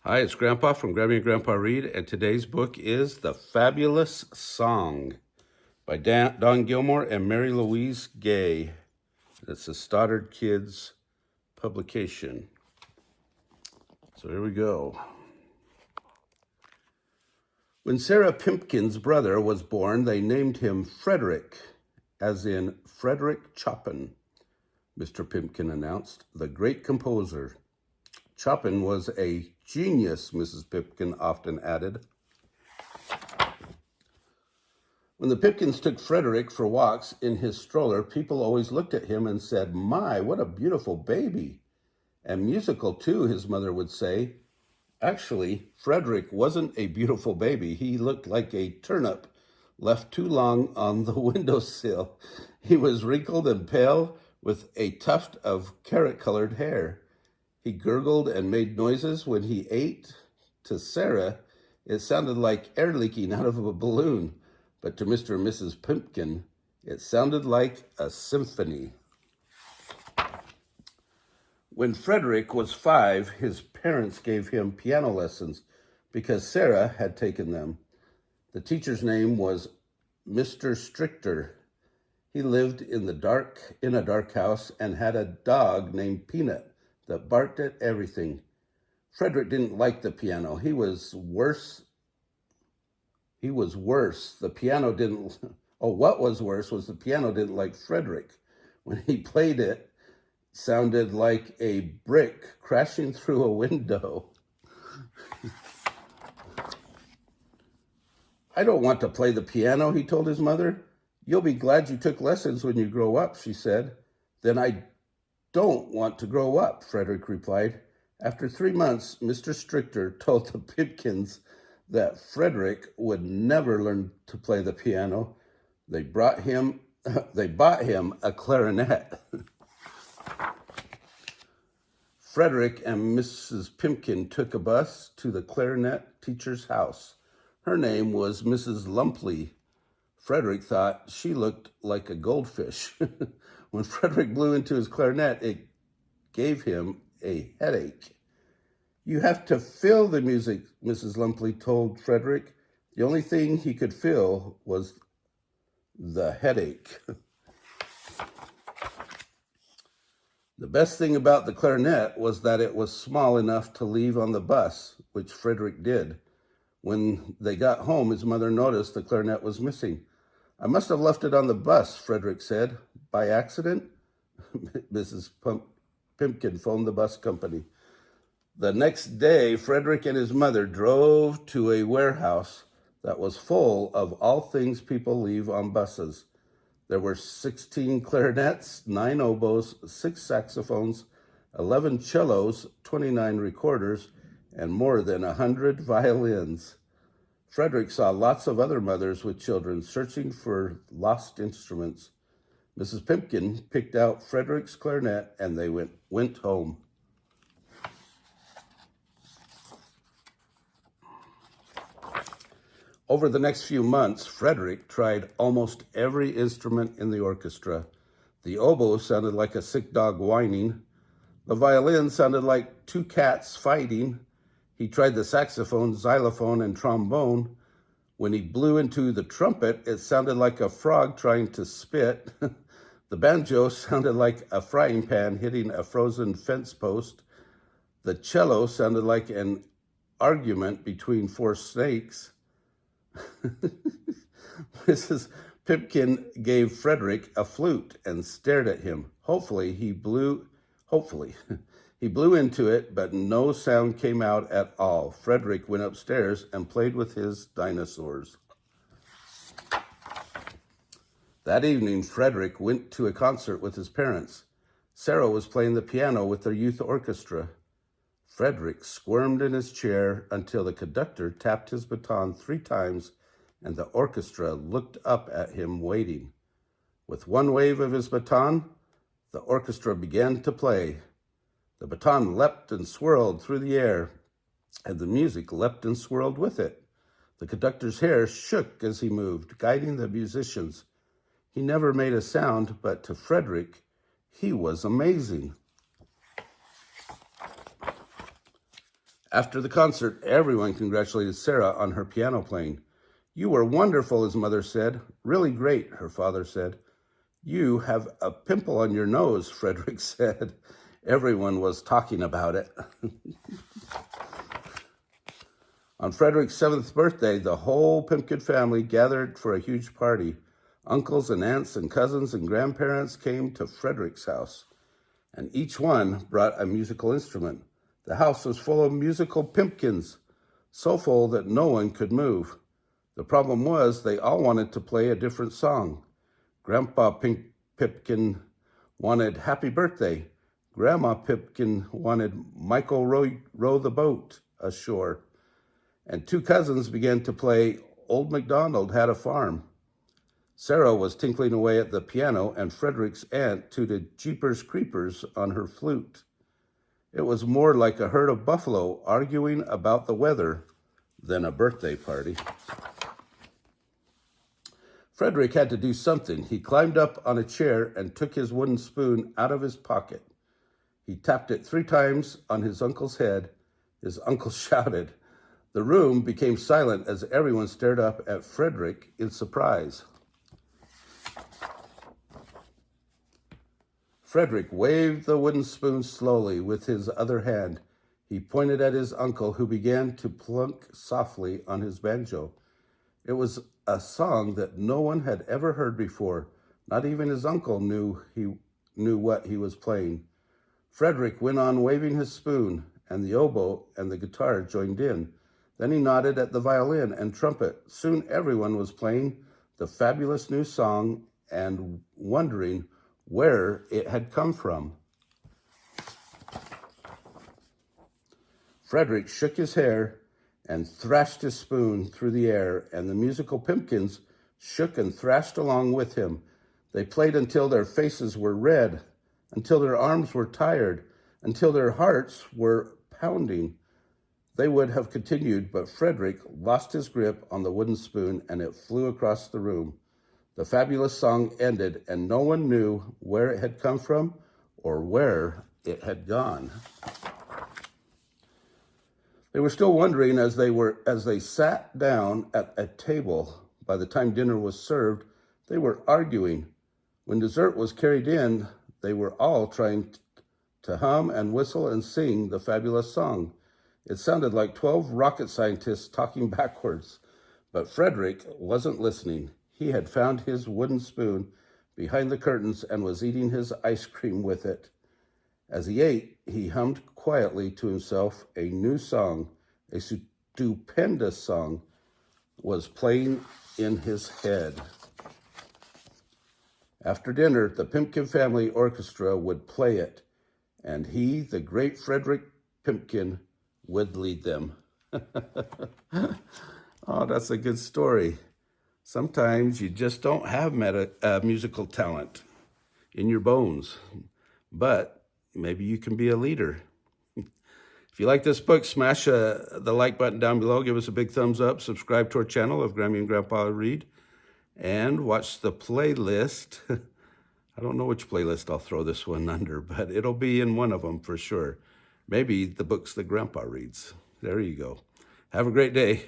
Hi, it's Grandpa from Grammy and Grandpa Read, and today's book is The Fabulous Song by Don Gillmor and Marie-Louise Gay. It's a Stoddard Kids publication. So here we go. When Sarah Pimpkin's brother was born, they named him Frederick, as in Frederick Chopin, Mr. Pimpkin announced, the great composer. Chopin was a genius, Mrs. Pipkin often added. When the Pipkins took Frederick for walks in his stroller, people always looked at him and said, "My, what a beautiful baby." And musical, too, his mother would say. Actually, Frederick wasn't a beautiful baby. He looked like a turnip left too long on the windowsill. He was wrinkled and pale with a tuft of carrot-colored hair. He gurgled and made noises when he ate. To Sarah, it sounded like air leaking out of a balloon, but to Mr. and Mrs. Pimpkin, it sounded like a symphony. When Frederick was 5, his parents gave him piano lessons because Sarah had taken them. The teacher's name was Mr. Strichter. He lived in a dark house and had a dog named Peanut that barked at everything. Frederick didn't like the piano. He was worse. The piano didn't. What was worse was the piano didn't like Frederick. When he played it, sounded like a brick crashing through a window. "I don't want to play the piano," he told his mother. "You'll be glad you took lessons when you grow up," she said. "Then I don't want to grow up," Frederick replied. After 3 months, Mr. Strichter told the Pipkins that Frederick would never learn to play the piano. They bought him a clarinet. Frederick and Mrs. Pimpkin took a bus to the clarinet teacher's house. Her name was Mrs. Lumpley. Frederick thought she looked like a goldfish. When Frederick blew into his clarinet, it gave him a headache. "You have to feel the music," Mrs. Lumpley told Frederick. The only thing he could feel was the headache. The best thing about the clarinet was that it was small enough to leave on the bus, which Frederick did. When they got home, his mother noticed the clarinet was missing. "I must have left it on the bus," Frederick said. "By accident?" Mrs. Pimpkin phoned the bus company. The next day, Frederick and his mother drove to a warehouse that was full of all things people leave on buses. There were 16 clarinets, 9 oboes, 6 saxophones, 11 cellos, 29 recorders, and more than 100 violins. Frederick saw lots of other mothers with children searching for lost instruments. Mrs. Pimpkin picked out Frederick's clarinet and they went home. Over the next few months, Frederick tried almost every instrument in the orchestra. The oboe sounded like a sick dog whining. The violin sounded like 2 cats fighting. He tried the saxophone, xylophone, and trombone. When he blew into the trumpet, it sounded like a frog trying to spit. The banjo sounded like a frying pan hitting a frozen fence post. The cello sounded like an argument between 4 snakes. Mrs. Pipkin gave Frederick a flute and stared at him. Hopefully, he blew into it, but no sound came out at all. Frederick went upstairs and played with his dinosaurs. That evening, Frederick went to a concert with his parents. Sarah was playing the piano with their youth orchestra. Frederick squirmed in his chair until the conductor tapped his baton 3 times and the orchestra looked up at him waiting. With one wave of his baton, the orchestra began to play. The baton leapt and swirled through the air, and the music leapt and swirled with it. The conductor's hair shook as he moved, guiding the musicians. He never made a sound, but to Frederick, he was amazing. After the concert, everyone congratulated Sarah on her piano playing. "You were wonderful," his mother said. "Really great," her father said. "You have a pimple on your nose," Frederick said. Everyone was talking about it. On Frederick's 7th birthday, the whole Pimpkin family gathered for a huge party. Uncles and aunts and cousins and grandparents came to Frederick's house, and each one brought a musical instrument. The house was full of musical pimpkins, so full that no one could move. The problem was they all wanted to play a different song. Grandpa Pipkin wanted Happy Birthday. Grandma Pipkin wanted Michael row the boat ashore. And two cousins began to play Old MacDonald Had a Farm. Sarah was tinkling away at the piano, and Frederick's aunt tooted Jeepers Creepers on her flute. It was more like a herd of buffalo arguing about the weather than a birthday party. Frederick had to do something. He climbed up on a chair and took his wooden spoon out of his pocket. He tapped it 3 times on his uncle's head. His uncle shouted. The room became silent as everyone stared up at Frederick in surprise. Frederick waved the wooden spoon slowly with his other hand. He pointed at his uncle, who began to plunk softly on his banjo. It was a song that no one had ever heard before. Not even his uncle knew what he was playing. Frederick went on waving his spoon, and the oboe and the guitar joined in. Then he nodded at the violin and trumpet. Soon everyone was playing the fabulous new song and wondering where it had come from. Frederick shook his hair and thrashed his spoon through the air, and the musical pimpkins shook and thrashed along with him. They played until their faces were red, until their arms were tired, until their hearts were pounding. They would have continued, but Frederick lost his grip on the wooden spoon, and it flew across the room. The fabulous song ended, and no one knew where it had come from or where it had gone. They were still wondering as they sat down at a table. By the time dinner was served, they were arguing. When dessert was carried in, they were all trying to hum and whistle and sing the fabulous song. It sounded like 12 rocket scientists talking backwards, but Frederick wasn't listening. He had found his wooden spoon behind the curtains and was eating his ice cream with it. As he ate, he hummed quietly to himself. A new song, a stupendous song, was playing in his head. After dinner, the Pimpkin family orchestra would play it, and he, the great Frederick Pimpkin, would lead them. Oh, that's a good story. Sometimes you just don't have musical talent in your bones, but maybe you can be a leader. If you like this book, smash the like button down below. Give us a big thumbs up. Subscribe to our channel of Grammy and Grandpa Read. And watch the playlist. I don't know which playlist I'll throw this one under, but it'll be in one of them for sure. Maybe the books that Grandpa reads. There you go. Have a great day.